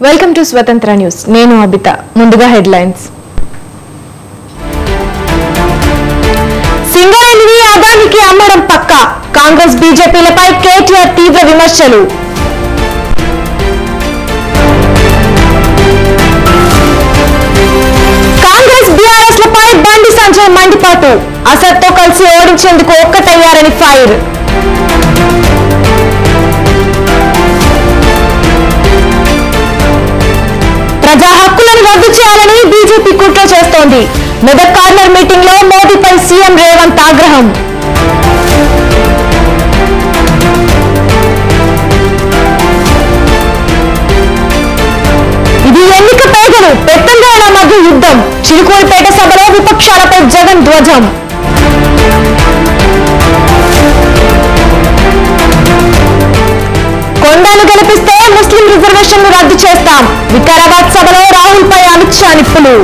Welcome to స్వతంత్ర news. నేను అబిత. ముందుగా హెడ్లైన్స్. సింగరేణిని అదానికి అమ్మడం పక్కా. కాంగ్రెస్ బీజేపీలపై కేటీఆర్ తీవ్ర విమర్శలు. కాంగ్రెస్ బీఆర్ఎస్ లపై బండి సంజయ్ మండిపాటు. అసత్తో కలిసి ఓడించేందుకు ఒక్కటయ్యారని ఫైర్. ప్రజా హక్కులను రద్దు చేయాలని బీజేపీ కుట్ర చేస్తోంది. మెదక్ కార్నర్ మీటింగ్ లో మోదీపై సీఎం రేవంత్ ఆగ్రహం. ఇది ఎన్నిక పేగలు పెత్తందారుల మధ్య యుద్ధం. చిలుకూరిపేట సభలో విపక్షాలపై జగన్ ధ్వజం. కొండను గెలిపిస్తే ముస్లిం రిజర్వేషన్లు రద్దు చేస్తాం. వికారాబాద్ సభలో రాహుల్ పై అమిత్ షా నిప్పులు.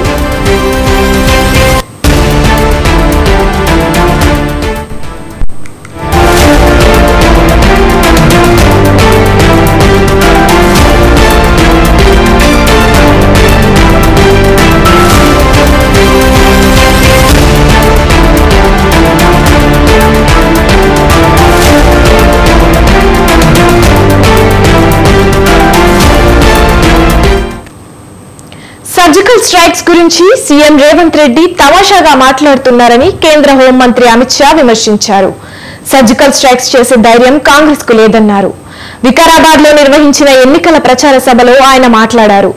సర్జికల్ స్ట్రైక్స్ గురించి సీఎం రేవంత్ రెడ్డి తమాషాగా మాట్లాడుతున్నారని కేంద్ర హోంమంత్రి అమిత్ షా విమర్శించారు. సర్జికల్ స్ట్రైక్స్ చేసే ధైర్యం కాంగ్రెస్ కు లేదన్నారు. వికారాబాద్ లో నిర్వహించిన ఎన్నికల ప్రచార సభలో ఆయన మాట్లాడారు.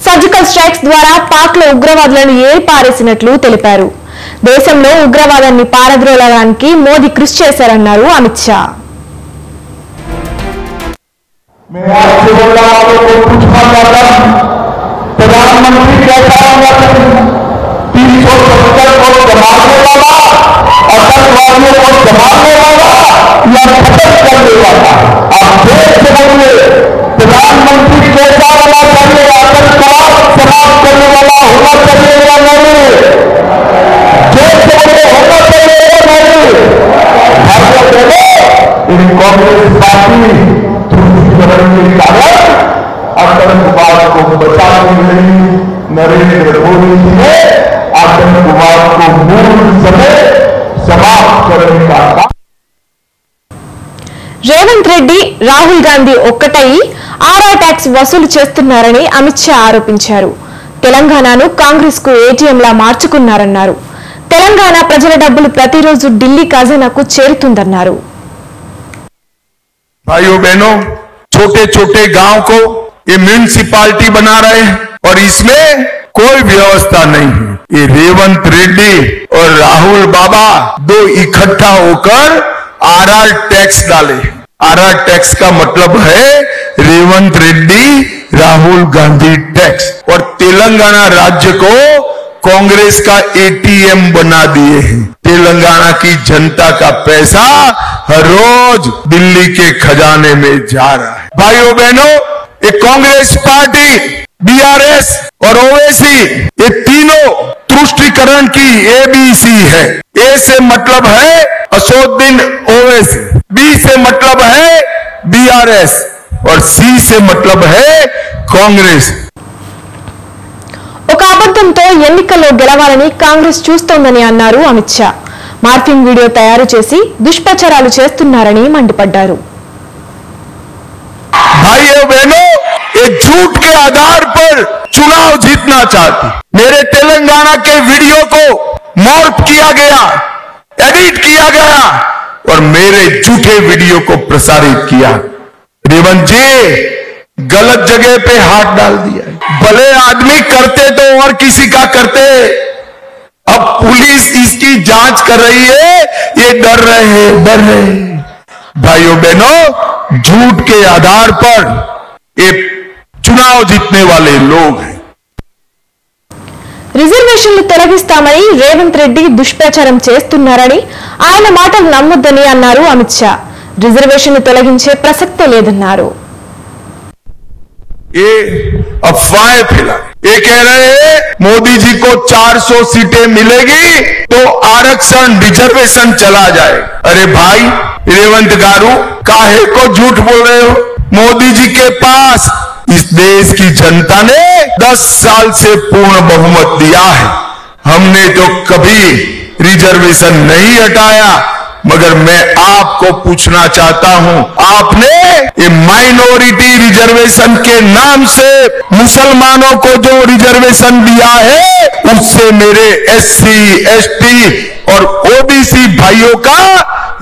సర్జికల్ స్ట్రైక్స్ ద్వారా పాక్ లో ఉగ్రవాదులను ఏరిపారేసినట్లు తెలిపారు. దేశంలో ఉగ్రవాదాన్ని పారద్రోలడానికి మోదీ కృషి చేశారన్నారు అమిత్ షా. प्रधानमंत्री कैसा होगा? 370 को संभालने वाला, आतंकवादियों को संभालने वाला या खत्म करने वाला? आप देश से बोलिए, प्रधानमंत्री कैसा होना चाहिए? आतंकवाद समाप्त करने वाला होना चाहिए या नहीं? देश से बोलिए, होना चाहिए या नहीं? भाइयों बहनों, इन कांग्रेस पार्टी ध्रुवीकरण के कारण आतंकवाद को बचाने के लिए नरेंद्र मोदी जी ने आतंकवाद को मूल समय समाप्त करने का काम. రేవంత్ రెడ్డి రాహుల్ గాంధీ ఒక్కటై ఆర్ఆర్ ట్యాక్స్ వసూలు చేస్తున్నారని అమిత్ షా ఆరోపించారు. తెలంగాణను కాంగ్రెస్ కు ఏటీఎంలా మార్చుకున్నారన్నారు. తెలంగాణ ప్రజల డబ్బులు ప్రతిరోజు ఢిల్లీ ఖజానాకు చేరుతుందన్నారు. भाइयों बहनों, छोटे छोटे गांव को ये म्यूनिसिपालिटी बना रहे हैं और इसमें कोई व्यवस्था नहीं है. ये रेवंत रेड्डी और राहुल बाबा दो इकट्ठा होकर आरआर टैक्स डाले. आरआर टैक्स का मतलब है रेवंत रेड्डी राहुल गांधी टैक्स. और तेलंगाना राज्य को कांग्रेस का एटीएम बना दिए हैं. तेलंगाना की जनता का पैसा हर रोज दिल्ली के खजाने में जा रहा है. भाइयों बहनों, ये कांग्रेस पार्टी, बीआरएस और ओवैसी, ये तीनों तुष्टीकरण की एबीसी है. ए से मतलब है असदुद्दीन ओवैसी, बी से मतलब है बीआरएस और सी से मतलब है कांग्रेस. ఒక అబద్ధంతో ఎన్నికల్లో గెలవాలని కాంగ్రెస్ చూస్తోందని అన్నారు అమిత్ షా. మార్ఫింగ్ వీడియో తయారు చేసి దుష్ప్రచారాలు చేస్తున్నారని మండిపడ్డారు. भाइयों बहनों, ये झूठ के आधार पर चुनाव जीतना चाहती. मेरे तेलंगाना के वीडियो को मॉर्फ किया गया, एडिट किया गया और मेरे झूठे वीडियो को प्रसारित किया. रेवंत जी गलत जगह पे हाथ डाल दिया. भले आदमी करते तो और किसी का करते. अब पुलिस इसकी जांच कर रही है, ये डर रहे हैं. भाइयों बहनों, झूठ के आधार पर ये चुनाव जीतने वाले लोग हैं. రిజర్వేషన్లు తొలగిస్తామని రేవంత్ రెడ్డి దుష్ప్రచారం చేస్తున్నారని, ఆయన మాటలు నమ్మొద్దని అన్నారు అమిత్ షా. రిజర్వేషన్లు తొలగించే ప్రసక్తే లేదన్నారు. ये अफवाहें फैला. ये कह रहे हैं मोदी जी को 400 सीटें मिलेगी तो आरक्षण रिजर्वेशन चला जाए. अरे भाई रेवंत गारू, काहे को झूठ बोल रहे हो? मोदी जी के पास इस देश की जनता ने 10 साल से पूर्ण बहुमत दिया है। हमने तो कभी रिजर्वेशन नहीं हटाया, मगर मैं आपको पूछना चाहता हूं, आपने ये माइनॉरिटी रिजर्वेशन के नाम से मुसलमानों को जो रिजर्वेशन दिया है, उससे मेरे एससी, एसटी और ओबीसी भाइयों का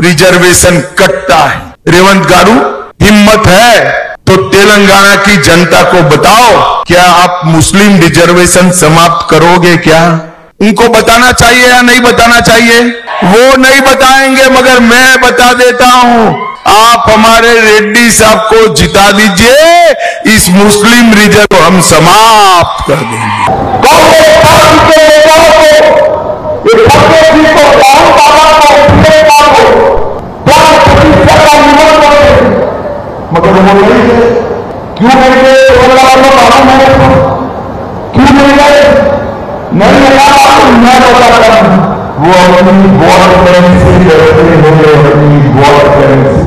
रिजर्वेशन कटता है। रेवंत गारू, हिम्मत है तो तेलंगाना की जनता को बताओ, क्या आप मुस्लिम रिजर्वेशन समाप्त करोगे क्या? उनको बताना चाहिए या नहीं बताना चाहिए? वो नहीं बताएंगे, मगर मैं बता देता हूं, आप हमारे रेड्डी साहब को जिता दीजिए, इस मुस्लिम रिजर्व हम समाप्त कर देंगे। कांग्रेस पार्टी के नेताओं को, ये खट्टर जी को, राहुल बाबा को, प्रियंका को प्राण प्रतिष्ठा का निमंत्रण दें, मगर वो नहीं है। क्यों नहीं गए? क्यों नहीं गए? नहीं लगा, मैं बताता हूं, वो अपनी वोट बैंक से डरते हुए अपनी वोट बैंक से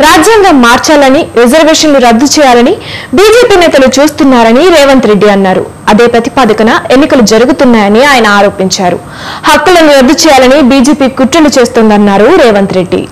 రాజ్యాంగం మార్చాలని, రిజర్వేషన్లు రద్దు చేయాలని బీజేపీ నేతలు చూస్తున్నారని రేవంత్ రెడ్డి అన్నారు. అదే ప్రతిపాదకన ఎన్నికలు జరుగుతున్నాయని ఆయన ఆరోపించారు. హక్కులను రద్దు చేయాలని బీజేపీ కుట్రలు చేస్తోందన్నారు రేవంత్ రెడ్డి.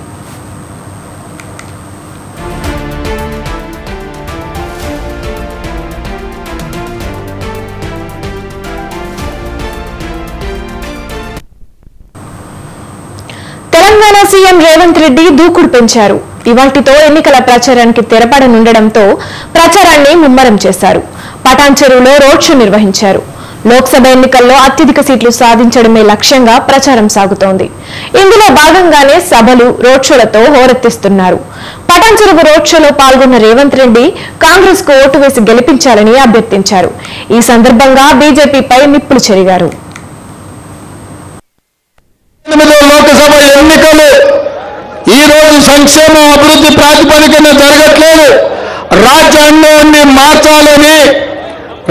తెలంగాణ సీఎం రేవంత్ రెడ్డి దూకుడు పెంచారు. ఇవాల్టితో ఎన్నికల ప్రచారానికి తెరపడనుండడంతో ప్రచారాన్ని ముమ్మరం చేశారు. పటాన్ చెరువులో రోడ్ షో నిర్వహించారు. లోక్సభ ఎన్నికల్లో అత్యధిక సీట్లు సాధించడమే లక్ష్యంగా ప్రచారం సాగుతోంది. ఇందులో భాగంగానే సభలు, రోడ్ షోలతో హోరెత్తిస్తున్నారు. పటాన్ చెరువు రోడ్ షోలో పాల్గొన్న రేవంత్ రెడ్డి కాంగ్రెస్ కు ఓటు వేసి గెలిపించాలని అభ్యర్థించారు. ఈ సందర్భంగా బీజేపీపై నిప్పులు చెరిగారు. లోకసభ ఎన్నికలు ఈ రోజు సంక్షేమ అభివృద్ధి ప్రాతిపదికన జరగట్లేదు. రాజ్యాంగాన్ని మార్చాలని,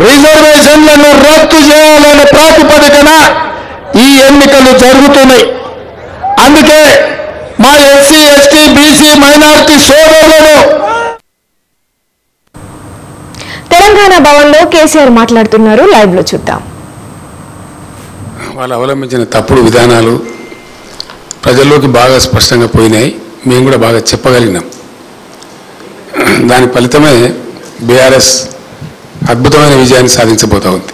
రిజర్వేషన్లను రద్దు చేయాలనే ప్రాతిపదికన ఈ ఎన్నికలు జరుగుతున్నాయి. అందుకే మా ఎస్సీ, ఎస్టీ, బీసీ, మైనారిటీ సోదరులను తెలంగాణ భవన్ లో కేసీఆర్ మాట్లాడుతున్నారు. లైవ్ లో చూద్దాం. వాళ్ళు అవలంబించిన తప్పుడు విధానాలు ప్రజల్లోకి బాగా స్పష్టంగా పోయినాయి. మేము కూడా బాగా చెప్పగలిగినాం. దాని ఫలితమే బీఆర్ఎస్ అద్భుతమైన విజయాన్ని సాధించబోతా ఉంది.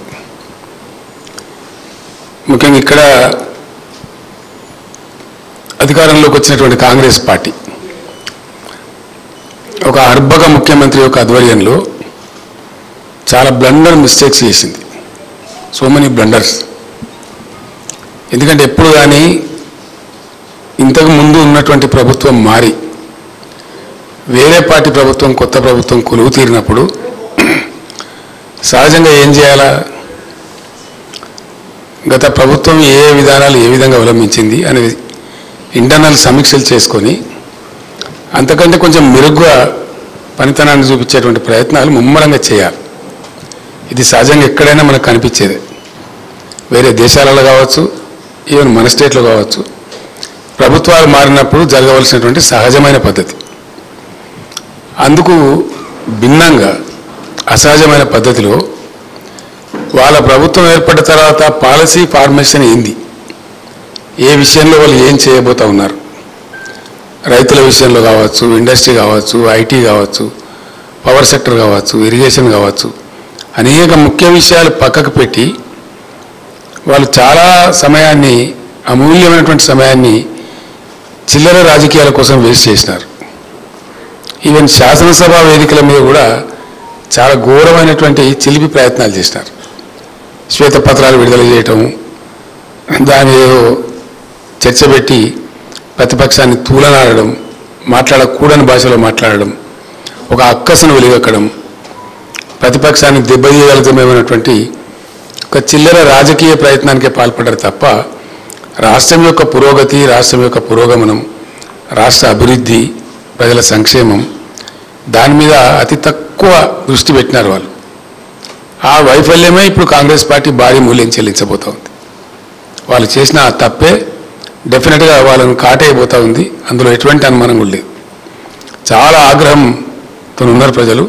ముఖ్యంగా ఇక్కడ అధికారంలోకి వచ్చినటువంటి కాంగ్రెస్ పార్టీ ఒక అర్భక ముఖ్యమంత్రి యొక్క ఆధ్వర్యంలో చాలా బ్లండర్ మిస్టేక్స్ చేసింది. So many blunders. ఎందుకంటే ఎప్పుడు కానీ ఇంతకు ముందు ఉన్నటువంటి ప్రభుత్వం మారి వేరే పార్టీ ప్రభుత్వం, కొత్త ప్రభుత్వం కొలువు తీరినప్పుడు సహజంగా ఏం చేయాలా, గత ప్రభుత్వం ఏ విధానాలు ఏ విధంగా అవలంబించింది అనేది ఇంటర్నల్ సమీక్షలు చేసుకొని అంతకంటే కొంచెం మెరుగ్గా పనితనాన్ని చూపించేటువంటి ప్రయత్నాలు ముమ్మరంగా చేయాలి. ఇది సహజంగా ఎక్కడైనా మనకు కనిపించేదే. వేరే దేశాలలో కావచ్చు, ఈవెన్ మన స్టేట్లో కావచ్చు, ప్రభుత్వాలు మారినప్పుడు జరగవలసినటువంటి సహజమైన పద్ధతి. అందుకు భిన్నంగా అసహజమైన పద్ధతిలో వాళ్ళ ప్రభుత్వం ఏర్పడిన తర్వాత పాలసీ ఫార్మేషన్ ఏంది, ఏ విషయంలో వాళ్ళు ఏం చేయబోతా ఉన్నారు, రైతుల విషయంలో కావచ్చు, ఇండస్ట్రీ కావచ్చు, ఐటీ కావచ్చు, పవర్ సెక్టర్ కావచ్చు, ఇరిగేషన్ కావచ్చు, అనేక ముఖ్య విషయాలు పక్కకు పెట్టి వాళ్ళు చాలా సమయాన్ని, అమూల్యమైనటువంటి సమయాన్ని చిల్లర రాజకీయాల కోసం వేస్ట్ చేసినారు. ఈవెన్ శాసనసభ వేదికల మీద కూడా చాలా ఘోరమైనటువంటి చిలిపి ప్రయత్నాలు చేసినారు. శ్వేతపత్రాలు విడుదల చేయటం, దాని ఏదో చర్చ పెట్టి ప్రతిపక్షాన్ని తూలనాడడం, మాట్లాడకూడని భాషలో మాట్లాడడం, ఒక అక్కసును వెలిగక్కడం, ప్రతిపక్షాన్ని దెబ్బతీయగలుగుతామేమైనటువంటి ఒక చిల్లర రాజకీయ ప్రయత్నానికే పాల్పడ్డారు తప్ప రాష్ట్రం యొక్క పురోగతి, రాష్ట్రం యొక్క పురోగమనం, రాష్ట్ర అభివృద్ధి, ప్రజల సంక్షేమం దాని మీద అతి తక్కువ దృష్టి పెట్టినారు వాళ్ళు. ఆ వైఫల్యమే ఇప్పుడు కాంగ్రెస్ పార్టీ భారీ మూల్యం చెల్లించబోతూ ఉంది. వాళ్ళు చేసిన ఆ తప్పే డెఫినెట్గా వాళ్ళను కాటేయబోతూ ఉంది. అందులో ఎటువంటి అనుమానం కూడా లేదు. చాలా ఆగ్రహం ఉన్నారు ప్రజలు.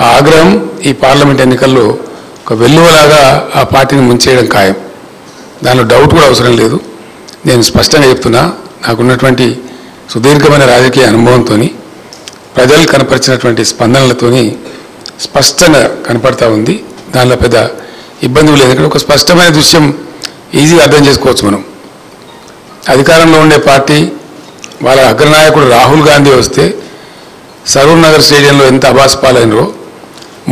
ఆ ఆగ్రహం ఈ పార్లమెంట్ ఎన్నికల్లో ఒక వెల్లువలాగా ఆ పార్టీని ముంచేయడం ఖాయం. దానిలో డౌట్ కూడా అవసరం లేదు. నేను స్పష్టంగా చెప్తున్నా, నాకున్నటువంటి సుదీర్ఘమైన రాజకీయ అనుభవంతో ప్రజలు కనపరిచినటువంటి స్పందనలతోని స్పష్టంగా కనపడతా ఉంది. దానిలో పెద్ద ఇబ్బంది లేదు. ఇక్కడ ఒక స్పష్టమైన దృశ్యం ఈజీగా అర్థం చేసుకోవచ్చు. మనం అధికారంలో ఉండే పార్టీ వాళ్ళ అగ్రనాయకుడు రాహుల్ గాంధీ వస్తే సరూర్ నగర్ స్టేడియంలో ఎంత అబాస్పాలైనరో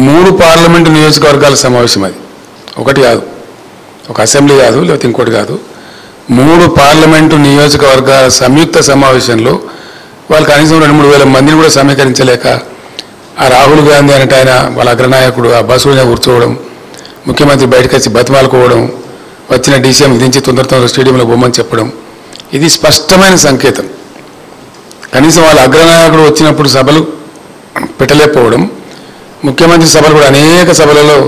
3 పార్లమెంటు నియోజకవర్గాల సమావేశం. అది ఒకటి కాదు, ఒక అసెంబ్లీ కాదు, లేకపోతే ఇంకోటి కాదు, 3 పార్లమెంటు నియోజకవర్గాల సంయుక్త సమావేశంలో వాళ్ళు కనీసం 2-3 వేల మందిని కూడా సమీకరించలేక ఆ రాహుల్ గాంధీ అంటే ఆయన వాళ్ళ అగ్రనాయకుడు ఆ బస్సులో కూర్చోవడం, ముఖ్యమంత్రి బయటకు వచ్చి బతిమాలుకోవడం, వచ్చిన డీసీఎం విధించి తొందర స్టేడియంలో బొమ్మని చెప్పడం, ఇది స్పష్టమైన సంకేతం. కనీసం వాళ్ళ అగ్రనాయకుడు వచ్చినప్పుడు సభలు పెట్టలేకపోవడం, ముఖ్యమంత్రి సభలు కూడా అనేక సభలలో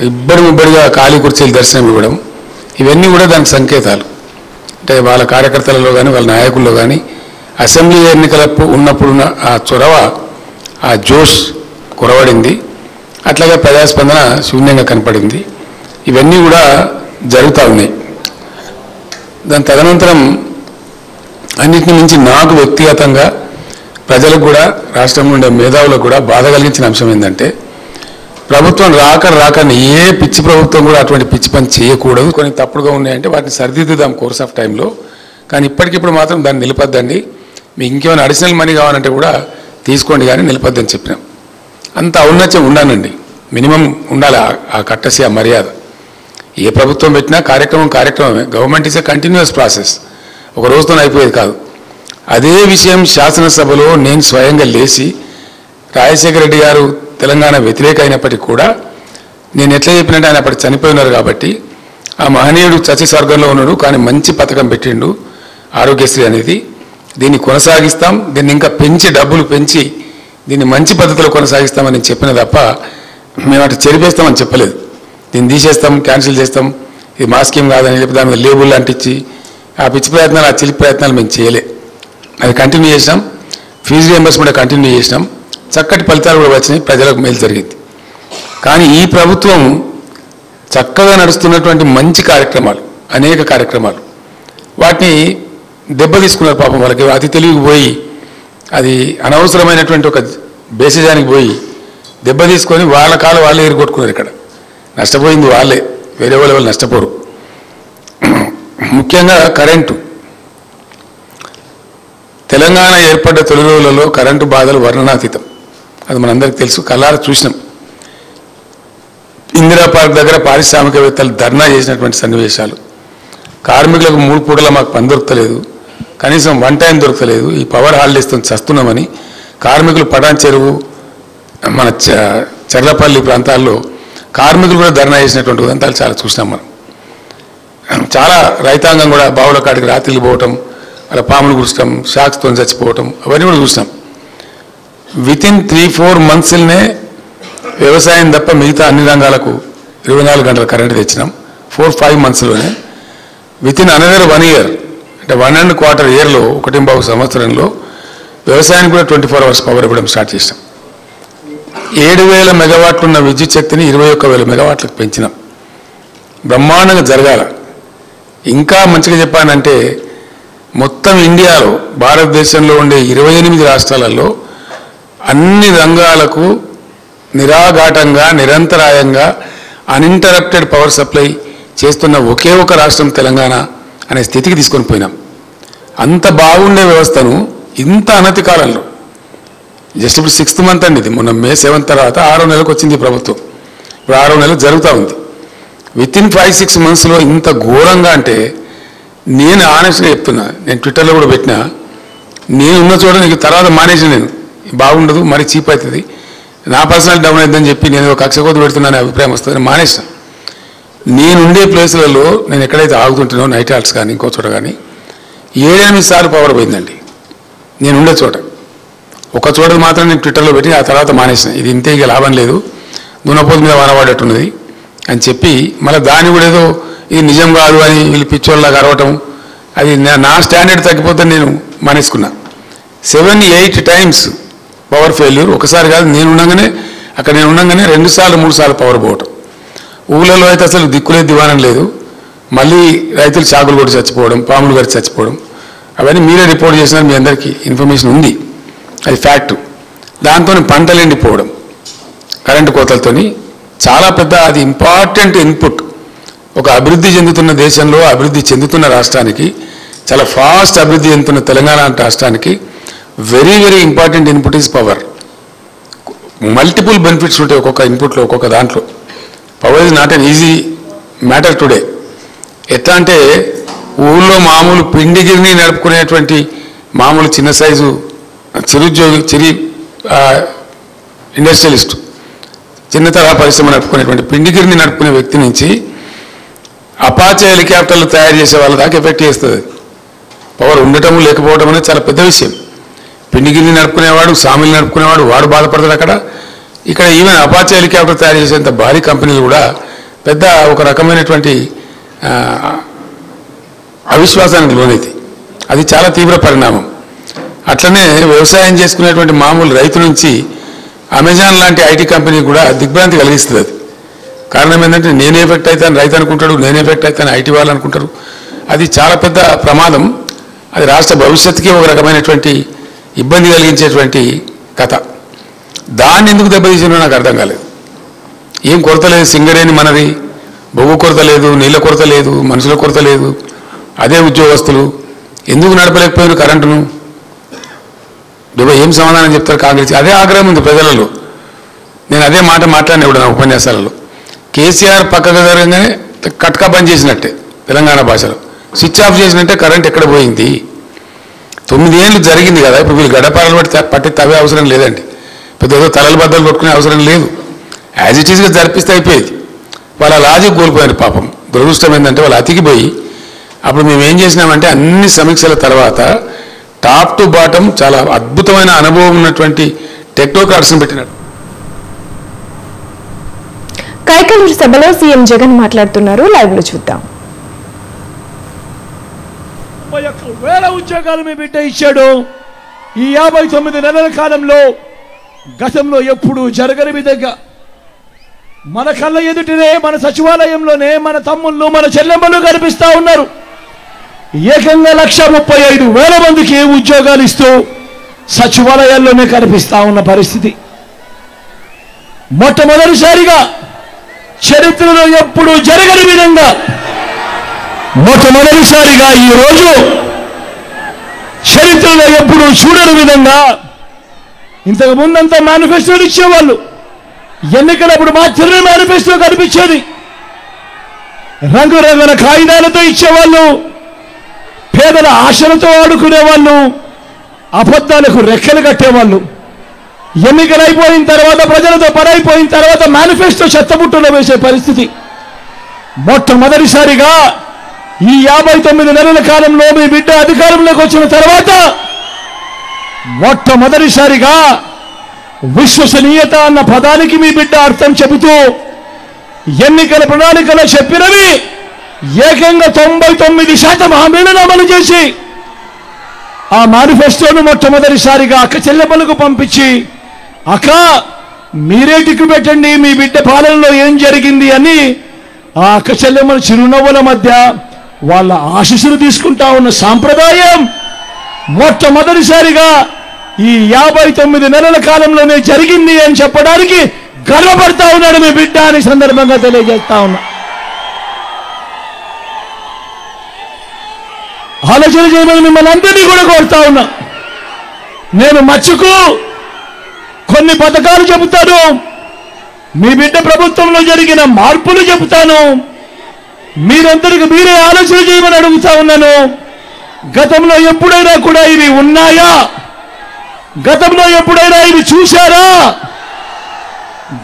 ఇబ్బడిగా ఖాళీ కుర్చీలు దర్శనం ఇవ్వడం, ఇవన్నీ కూడా దానికి సంకేతాలు. అంటే వాళ్ళ కార్యకర్తలలో కానీ వాళ్ళ నాయకుల్లో కానీ అసెంబ్లీ ఎన్నికలకు ఉన్నప్పుడున్న ఆ చొరవ, ఆ జోష్ కురవడింది. అట్లాగే ప్రజాస్పందన శూన్యంగా కనపడింది. ఇవన్నీ కూడా జరుగుతూ ఉన్నాయి. దాని తదనంతరం అన్నింటిని మించి నాకు వ్యక్తిగతంగా, ప్రజలకు కూడా, రాష్ట్రంలో ఉండే మేధావులకు కూడా బాధ కలిగించిన అంశం ఏంటంటే, ప్రభుత్వం రాకని ఏ పిచ్చి ప్రభుత్వం కూడా అటువంటి పిచ్చి పని చేయకూడదు. కొన్ని తప్పుడుగా ఉన్నాయంటే వాటిని సరిదిద్దుదాం కోర్స్ ఆఫ్ టైంలో. కానీ ఇప్పటికిప్పుడు మాత్రం దాన్ని నిలపద్దండి, మీకు ఇంకేమైనా అడిషనల్ మనీ కావాలంటే కూడా తీసుకోండి కానీ నిలపద్దని చెప్పినాం. అంత ఔన్నత్యం ఉండాలండి, మినిమం ఉండాలి ఆ కట్టసి, ఆ మర్యాద. ఏ ప్రభుత్వం పెట్టినా కార్యక్రమమే. Government is a continuous process, ఒక రోజుతో అయిపోయేది కాదు. అదే విషయం శాసనసభలో నేను స్వయంగా లేచి, రాజశేఖర రెడ్డి గారు తెలంగాణ వ్యతిరేక అయినప్పటికీ కూడా నేను ఎట్లా చెప్పినట్టు ఆయన అప్పటి చనిపోయినారు కాబట్టి, ఆ మహనీయుడు చచ్చి స్వర్గంలో ఉన్నాడు కానీ మంచి పథకం పెట్టిండు ఆరోగ్యశ్రీ అనేది, దీన్ని కొనసాగిస్తాం, దీన్ని ఇంకా డబ్బులు పెంచి దీన్ని మంచి పద్ధతిలో కొనసాగిస్తామని చెప్పిన తప్ప మేము అటు చెరిపేస్తామని చెప్పలేదు. దీన్ని తీసేస్తాం, క్యాన్సిల్ చేస్తాం, ఇది మా స్కీమ్ కాదని చెప్పి దాని మీద లేబుల్ అంటించి ఆ పిచ్చి ప్రయత్నాలు, ఆ చిలిపి ప్రయత్నాలు మేము చేయలే. అది కంటిన్యూ చేసినాం. ఫీజు రియంబర్స్మెంట్ కంటిన్యూ చేసినాం. చక్కటి ఫలితాలు కూడా వచ్చినాయి, ప్రజలకు మేలు జరిగింది. కానీ ఈ ప్రభుత్వం చక్కగా నడుస్తున్నటువంటి మంచి కార్యక్రమాలు, అనేక కార్యక్రమాలు, వాటిని దెబ్బ తీసుకున్నారు పాపం. వాళ్ళకి అతి తెలివికి పోయి, అది అనవసరమైనటువంటి ఒక బేసిజానికి పోయి దెబ్బ తీసుకొని వాళ్ళ కాలు వాళ్ళే ఎరుగొట్టుకున్నారు. ఇక్కడ నష్టపోయింది వాళ్ళే, వేరే వాళ్ళు నష్టపోరు. ముఖ్యంగా కరెంటు. తెలంగాణ ఏర్పడ్డ తొలి రోజులలో కరెంటు బాధలు వర్ణనాతీతం. అది మనందరికీ తెలుసు, కళ్ళారా చూసినాం. ఇందిరా పార్క్ దగ్గర పారిశ్రామికవేత్తలు ధర్నా చేసినటువంటి సన్నివేశాలు, కార్మికులకు 3 పూటల మాకు పని దొరకలేదు, కనీసం 1 టైం దొరకలేదు, ఈ పవర్ హాలిడేస్తో చస్తున్నామని కార్మికులు పటాన్ చెరువు, మన చర్లపల్లి ప్రాంతాల్లో కార్మికులు కూడా ధర్నా చేసినటువంటి ఉదంతాలు చాలా చూసినాం మనం. చాలా రైతాంగం కూడా బావుల కాడికి రాత్రిలు పోవటం, అలా పాములు గుర్చడం, షాక్స్తో చచ్చిపోవటం, అవన్నీ కూడా చూసినాం. వితిన్ 3-4 మంత్స్లోనే వ్యవసాయం తప్ప మిగతా అన్ని రంగాలకు 24 గంటల కరెంటు తెచ్చినాం. 4-5 మంత్స్లోనే. వితిన్ అనదర్ 1 ఇయర్, అంటే 1.25 ఇయర్లో, 1.5 సంవత్సరంలో వ్యవసాయానికి కూడా 24 అవర్స్ పవర్ ఇవ్వడం స్టార్ట్ చేసినాం. 7,000 మెగావాట్లు ఉన్న విద్యుత్ శక్తిని 21,000 మెగావాట్లకు పెంచినాం. బ్రహ్మాండంగా జరగాల. ఇంకా మంచిగా చెప్పానంటే, మొత్తం ఇండియాలో, భారతదేశంలో ఉండే 28 రాష్ట్రాలలో అన్ని రంగాలకు నిరాఘాటంగా, నిరంతరాయంగా అన్ఇంటరప్టెడ్ పవర్ సప్లై చేస్తున్న ఒకే ఒక రాష్ట్రం తెలంగాణ అనే స్థితికి తీసుకొని పోయినాం. అంత బాగుండే వ్యవస్థను ఇంత అనతి కాలంలో, జస్ట్ ఇప్పుడు 6th మంత్ అండి ఇది, మొన్న May 7 తర్వాత 6వ నెలకు వచ్చింది ప్రభుత్వం. ఇప్పుడు 6వ నెల జరుగుతూ ఉంది. వితిన్ 5-6 మంత్స్లో ఇంత ఘోరంగా అంటే, నేను ఆనెస్ట్గా చెప్తున్నా, నేను ట్విట్టర్లో కూడా పెట్టినా, నేను ఉన్న చోట నీకు తర్వాత మానేసి, నేను బాగుండదు, మరి చీప్ అవుతుంది, నా పర్సనల్ డౌన్ అవుతుందని చెప్పి నేను ఒక కక్ష కొద్ది పెడుతున్నాను అభిప్రాయం వస్తుంది, మానేసిన. నేనుండే ప్లేసులలో నేను ఎక్కడైతే ఆగుతుంటానో, నైట్ హాల్ట్స్ కానీ ఇంకో చోట కానీ 7-8 సార్లు పవర్ పోయిందండి. నేను ఉండే చోట ఒక చోట మాత్రం నేను ట్విట్టర్లో పెట్టి ఆ తర్వాత మానేసిన. ఇది ఇంతే, ఇక లాభం లేదు, దున్నపోతు మీద వానవాడట్టున్నది అని చెప్పి, మళ్ళీ దాన్ని కూడా ఏదో ఇది నిజం కాదు అని వీళ్ళు పిచ్చోళ్ళలాగా అరవటం, అది నా స్టాండర్డ్ తగ్గిపోతే నేను మానేసుకున్నా. 7-8 టైమ్స్ పవర్ ఫెయిల్యూర్. ఒకసారి కాదు, నేను ఉండగానే 2 సార్లు 3 సార్లు పవర్ పోవటం. ఊళ్ళలో అయితే అసలు దిక్కులేదు, దివానం లేదు. మళ్ళీ రైతులు చాకులు కొట్టి చచ్చిపోవడం, పాములు కట్టి చచ్చిపోవడం, అవన్నీ మీరే రిపోర్ట్ చేసినారు, మీ అందరికీ ఇన్ఫర్మేషన్ ఉంది, అది ఫ్యాక్టు. దాంతో పంటలు ఎండిపోవడం, కరెంటు కోతలతోని చాలా పెద్ద, అది ఇంపార్టెంట్ ఇన్పుట్. ఒక అభివృద్ధి చెందుతున్న దేశంలో, అభివృద్ధి చెందుతున్న రాష్ట్రానికి, చాలా ఫాస్ట్ అభివృద్ధి చెందుతున్న తెలంగాణ రాష్ట్రానికి very very important input is power. Multiple benefits ఉంటాయి ఒక్కొక్క ఇన్పుట్లో, ఒక్కొక్క దాంట్లో. Power is not an easy matter today. ఎట్లా అంటే ఊళ్ళో మామూలు పిండిగిరిని నడుపుకునేటువంటి మామూలు చిన్న సైజు చిరు ఇండస్ట్రియలిస్ట్, చిన్న తరహా పరిశ్రమ నడుపుకునేటువంటి పిండిగిరిని నడుపుకునే వ్యక్తి నుంచి అపాచే హెలికాప్టర్లు తయారు చేసే వాళ్ళ దాకా ఎఫెక్ట్ చేస్తుంది. పవర్ ఉండటం లేకపోవడం అనేది చాలా పెద్ద విషయం. పిండిగిరిని నడుపుకునేవాడు, సామిల్ నడుపుకునేవాడు, వాడు బాధపడతాడు అక్కడ. ఇక్కడ ఈవెన్ అపాచే హెలికాప్టర్ తయారు చేసేంత భారీ కంపెనీలు కూడా పెద్ద ఒక రకమైనటువంటి అవిశ్వాసానికి లోనైతే అది చాలా తీవ్ర పరిణామం. అట్లనే వ్యవసాయం చేసుకునేటువంటి మామూలు రైతు నుంచి అమెజాన్ లాంటి ఐటీ కంపెనీ కూడా దిగ్భ్రాంతి కలిగిస్తుంది. అది కారణం ఏంటంటే నేనే ఎఫెక్ట్ అవుతాను రైతు అనుకుంటాడు, నేనే ఎఫెక్ట్ అవుతాను ఐటీ వాళ్ళు అనుకుంటారు. అది చాలా పెద్ద ప్రమాదం. అది రాష్ట్ర భవిష్యత్తుకి ఒక రకమైనటువంటి ఇబ్బంది కలిగించేటువంటి కథ. దాన్ని ఎందుకు దెబ్బతీసినో నాకు అర్థం కాలేదు. ఏం కొరత లేదు, సింగరేణి మనది, బొగ్గు కొరత లేదు, నీళ్ళ కొరత లేదు, మనుషుల కొరత లేదు, అదే ఉద్యోగస్తులు ఎందుకు నడపలేకపోయారు కరెంటును? ఏం సమాధానం చెప్తారు కాంగ్రెస్? అదే ఆగ్రహం ఉంది ప్రజలలో. నేను అదే మాట మాట్లాడిన ఇప్పుడు నా ఉపన్యాసాలలో. కేసీఆర్ పక్కకు జరగగానే కట్కా బంద్ చేసినట్టే, తెలంగాణ భాషలో స్విచ్ ఆఫ్ చేసినట్టే కరెంట్ ఎక్కడ పోయింది. 9 ఏళ్ళు జరిగింది కదా, ఇప్పుడు వీళ్ళు గడపాలను పట్టి తవ్వే అవసరం లేదండి, పెద్ద ఏదో తలలు బద్దలు కొట్టుకునే అవసరం లేదు. యాజ్ ఇట్ ఈస్గా జరిపిస్తే అయిపోయేది. వాళ్ళ లాజిక్ కోల్పోయారు పాపం. దురదృష్టం ఏంటంటే వాళ్ళు అతికిపోయి, అప్పుడు మేము ఏం చేసినామంటే అన్ని సమీక్షల తర్వాత టాప్ టు బాటం చాలా అద్భుతమైన అనుభవం ఉన్నటువంటి టెక్నోక్రాట్స్ని పెట్టినారు. కైకలూరు సభలో సీఎం జగన్ మాట్లాడుతున్నారు. లైవ్ లో చూద్దాం. 31,000 ఉద్యోగాలు మీ బిడ్డ ఇచ్చాడు. ఈ 59 నెలల కాలంలో గతంలో ఎప్పుడు జరగని విధంగా మన కళ్ళ ఎదుటనే, మన సచివాలయంలోనే మన తమ్ముళ్ళు, మన చెల్లెమ్మలు కనిపిస్తా ఉన్నారు. ఏకంగా 1,35,000 మందికి ఉద్యోగాలు ఇస్తూ సచివాలయాల్లోనే కనిపిస్తా ఉన్న పరిస్థితి. మొట్టమొదటిసారిగా చరిత్రలో ఎప్పుడు జరగని విధంగా మొట్టమొదటిసారిగా ఈరోజు చరిత్రలో ఎప్పుడు చూడని విధంగా, ఇంతకు ముందంతా మేనిఫెస్టోలు ఇచ్చేవాళ్ళు, ఎన్నికలప్పుడు మాత్రమే మేనిఫెస్టో కనిపించేది, రంగురంగుల కాగితాలతో ఇచ్చేవాళ్ళు, పేదల ఆశలతో ఆడుకునేవాళ్ళు, అబద్ధాలకు రెక్కలు కట్టేవాళ్ళు. ఎన్నికలు అయిపోయిన తర్వాత, ప్రజలతో పడైపోయిన తర్వాత మేనిఫెస్టో చెత్తబుట్టలో వేసే పరిస్థితి. మొట్టమొదటిసారిగా ఈ 59 నెలల కాలంలో మీ బిడ్డ అధికారంలోకి వచ్చిన తర్వాత మొట్టమొదటిసారిగా విశ్వసనీయత అన్న పదానికి మీ బిడ్డ అర్థం చెబుతూ ఎన్నికల ప్రణాళికలో చెప్పినవి ఏకంగా 99% హామీలను అమలు చేసి ఆ మేనిఫెస్టోను మొట్టమొదటిసారిగా అక్క చెల్లెమ్మలకు పంపించి, అక్క మీరే టిక్కు పెట్టండి మీ బిడ్డ పాలనలో ఏం జరిగింది అని ఆ అక్క చెల్లెమ్మల చిరునవ్వుల మధ్య వాళ్ళ ఆశీస్సులు తీసుకుంటా ఉన్న సాంప్రదాయం మొట్టమొదటిసారిగా ఈ 59 నెలల కాలంలోనే జరిగింది అని చెప్పడానికి గర్వపడతా ఉన్నాడు మీ బిడ్డ అని సందర్భంగా తెలియజేస్తా ఉన్నా. ఆలోచన చేయమని మిమ్మల్ని అందరినీ కూడా కోరుతా ఉన్నా. నేను మచ్చుకు కొన్ని పథకాలు చెబుతాను, మీ బిడ్డ ప్రభుత్వంలో జరిగిన మార్పులు చెబుతాను, మీరందరికీ మీరే ఆలోచన చేయమని అడుగుతా ఉన్నాను. గతంలో ఎప్పుడైనా కూడా ఇవి ఉన్నాయా? గతంలో ఎప్పుడైనా ఇవి చూశారా?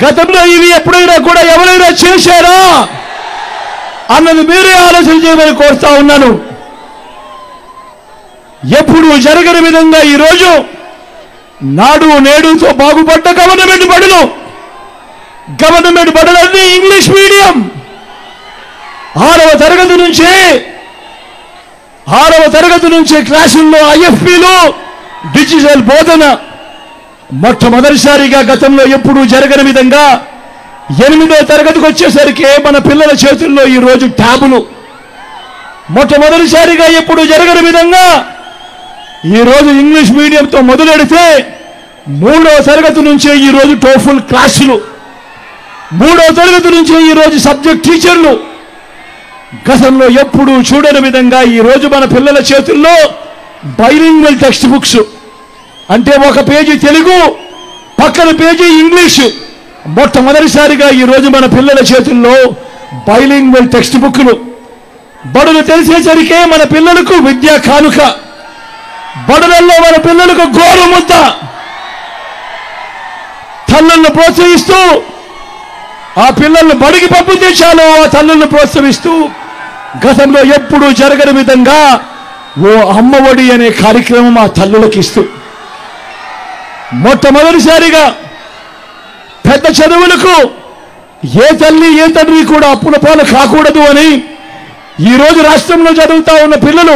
గతంలో ఇవి ఎప్పుడైనా కూడా ఎవరైనా చేశారా అన్నది మీరే ఆలోచన చేయమని కోరుతా ఉన్నాను. ఎప్పుడు జరగని విధంగా ఈరోజు నాడు నేడుతో బాగుపడ్డ గవర్నమెంట్ బడులన్నీ ఇంగ్లీష్ మీడియం. 6వ తరగతి నుంచి క్లాసుల్లో IFPలు, డిజిటల్ బోధన, మొట్టమొదటిసారిగా గతంలో ఎప్పుడూ జరగని విధంగా 8వ తరగతికి వచ్చేసరికి మన పిల్లల చేతుల్లో ఈరోజు ట్యాబులు. మొట్టమొదటిసారిగా ఎప్పుడు జరగని విధంగా ఈరోజు ఇంగ్లీష్ మీడియంతో మొదలెడితే 3వ తరగతి నుంచే ఈరోజు టోఫుల్ క్లాసులు, 3వ తరగతి నుంచే ఈరోజు సబ్జెక్ట్ టీచర్లు. గతంలో ఎప్పుడు చూడని విధంగా ఈరోజు మన పిల్లల చేతుల్లో బైలింగ్వల్ టెక్స్ట్ బుక్స్, అంటే ఒక పేజీ తెలుగు పక్కన పేజీ ఇంగ్లీషు. మొట్టమొదటిసారిగా ఈరోజు మన పిల్లల చేతుల్లో బైలింగ్వల్ టెక్స్ట్ బుక్లు. బడులు తెలిసేసరికే మన పిల్లలకు విద్యా కానుక, బడులలో మన పిల్లలకు గోరుముద్ద. తల్లులను ప్రోత్సహిస్తూ ఆ పిల్లలను బడికి పంపితే చాలు ఆ తల్లులను ప్రోత్సహిస్తూ గతంలో ఎప్పుడూ జరగని విధంగా ఓ అమ్మఒడి అనే కార్యక్రమం ఆ తల్లులకు ఇస్తూ మొట్టమొదటిసారిగా పెద్ద చదువులకు ఏ తల్లి ఏ తండ్రి కూడా అప్పుల పాలు కాకూడదు అని ఈరోజు రాష్ట్రంలో చదువుతా ఉన్న పిల్లలు,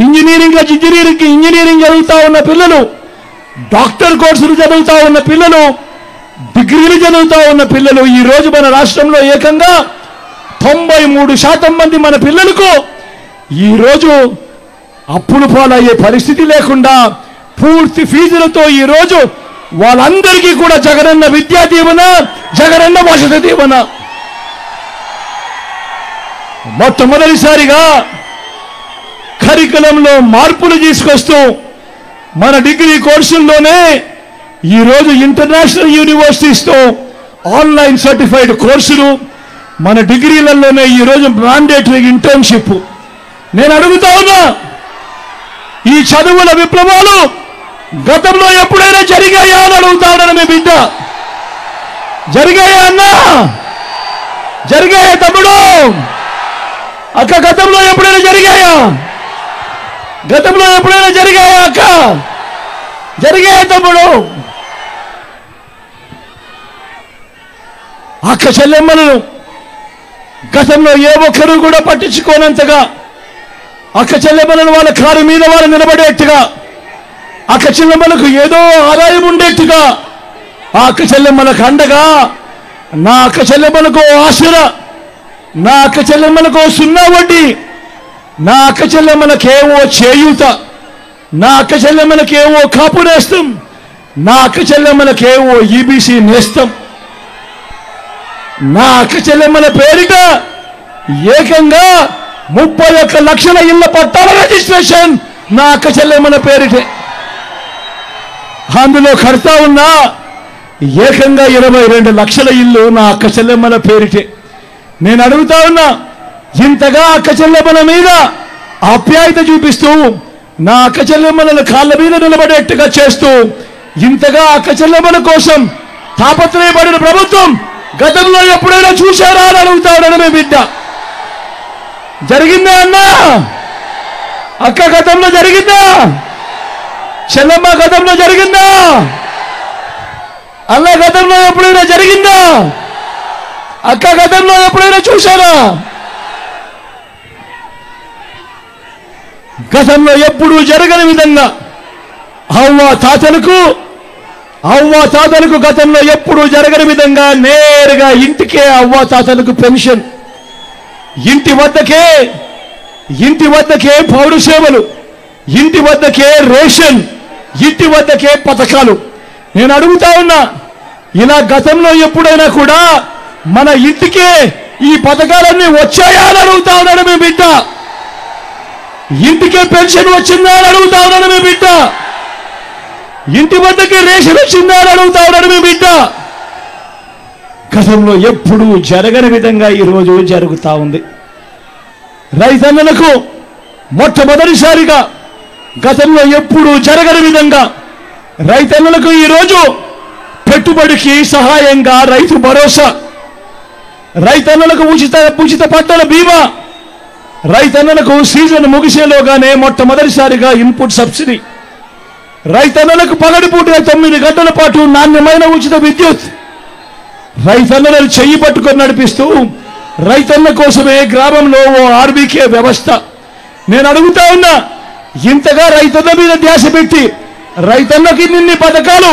ఇంజనీరింగ్ చదువుతా ఉన్న పిల్లలు, డాక్టర్ కోర్సులు చదువుతా ఉన్న పిల్లలు, డిగ్రీలు చదువుతా ఉన్న పిల్లలు ఈరోజు మన రాష్ట్రంలో ఏకంగా 93% మంది మన పిల్లలకు ఈరోజు అప్పుల పాలయ్యే పరిస్థితి లేకుండా పూర్తి ఫీజులతో ఈరోజు వాళ్ళందరికీ కూడా జగనన్న విద్యా దీవెన, జగనన్న వసతి దీవెన. మొట్టమొదటిసారిగా కరికులంలో మార్పులు తీసుకొస్తూ మన డిగ్రీ కోర్సుల్లోనే ఈరోజు ఇంటర్నేషనల్ యూనివర్సిటీస్తో ఆన్లైన్ సర్టిఫైడ్ కోర్సులు, మన డిగ్రీలలోనే ఈరోజు మ్యాండేటరీ ఇంటర్న్షిప్. నేను అడుగుతా ఉన్నా, ఈ చదువుల విప్లవాలు గతంలో ఎప్పుడైనా జరిగాయా అని అడుగుతా ఉన్నాను మీ బిడ్డ. జరిగాయా అన్నా? జరిగాయా తమ్ముడు? అక్క గతంలో ఎప్పుడైనా జరిగాయా? గతంలో ఎప్పుడైనా జరిగాయా అక్క? జరిగాయా తమ్ముడు? అక్క చెల్లెమ్మలను గతంలో ఏ ఒక్కరూ కూడా పట్టించుకోనంతగా, అక్క చెల్లెమ్మలను వాళ్ళ కారు మీద వాళ్ళు నిలబడేట్టుగా, అక్క చెల్లెమ్మలకు ఏదో ఆదాయం ఉండేట్టుగా, ఆ అక్క చెల్లెమ్మలకు అండగా, నా అక్క చెల్లెమ్మలకు ఆశరా, నా అక్క చెల్లెమ్మలకు 0 వడ్డీ, నా అక్క చెల్లెమ్మలకేవో చేయూత, నా అక్క చెల్లెమ్మలకేవో కాపు నేస్తం, నా అక్క చెల్లెమ్మలకేవో ఈబీసీ నేస్తం, నా అక్క చెల్లెమ్మల పేరిట ఏకంగా 31 లక్షల ఇళ్ల పట్టాల రిజిస్ట్రేషన్ నా అక్క చెల్లెమ్మల పేరిటే. అందులో కడతా ఉన్న ఏకంగా 22 లక్షల ఇల్లు నా అక్క చెల్లెమ్మల పేరిటే. నేను అడుగుతా ఉన్నా, ఇంతగా అక్క చెల్లెమ్మల మీద ఆప్యాయత చూపిస్తూ, నా అక్క చెల్లెమ్మలను కాళ్ళ మీద నిలబడేట్టుగా చేస్తూ, ఇంతగా అక్క చెల్లెమ్మల కోసం తాపత్రయపడిన ప్రభుత్వం గతంలో ఎప్పుడైనా చూశారా అని అడుగుతా ఉన్నాను మీ బిడ్డ. జరిగిందా అన్నా? అక్క గతంలో జరిగిందా? చెల్లమ్మ గతంలో జరిగిందా? అన్న గతంలో ఎప్పుడైనా జరిగిందా? అక్క గతంలో ఎప్పుడైనా చూశారా? గతంలో ఎప్పుడూ జరగని విధంగా అవ్వ తాతలకు గతంలో ఎప్పుడూ జరగని విధంగా నేరుగా ఇంటికే అవ్వ తాతలకు పెన్షన్, ఇంటి వద్దకే పౌర సేవలు, ఇంటి వద్దకే రేషన్, ఇంటి వద్దకే పథకాలు. నేను అడుగుతా ఉన్నా, ఇలా గతంలో ఎప్పుడైనా కూడా మన ఇంటికే ఈ పథకాలన్నీ వచ్చాయా అని అడుగుతా ఉన్నాడు మీ బిడ్డ. ఇంటికే పెన్షన్ వచ్చిందా అని అడుగుతా ఉన్నాడు మీ బిడ్డ. ఇంటి వద్దకే రేషన్ వచ్చిందా అని అడుగుతా ఉన్నాడు మీ బిడ్డ. గతంలో ఎప్పుడూ జరగని విధంగా ఈరోజు జరుగుతా ఉంది. రైతన్నలకు మొట్టమొదటిసారిగా గతంలో ఎప్పుడూ జరగని విధంగా రైతన్నలకు ఈరోజు పెట్టుబడికి సహాయంగా రైతు భరోసా, రైతన్నలకు ఉచిత పంటల బీమా, రైతన్నలకు సీజన్ ముగిసేలోగానే మొట్టమొదటిసారిగా ఇన్పుట్ సబ్సిడీ, రైతన్నలకు పగటిపూట 9 గంటల పాటు నాణ్యమైన ఉచిత విద్యుత్, రైతన్నలను చెయ్యి పట్టుకొని నడిపిస్తూ రైతన్న కోసమే గ్రామంలో ఓ ఆర్బీకే వ్యవస్థ. నేను అడుగుతా ఉన్నా, ఇంతగా రైతన్న మీద ధ్యాస పెట్టి రైతన్నకి ఇన్ని పథకాలు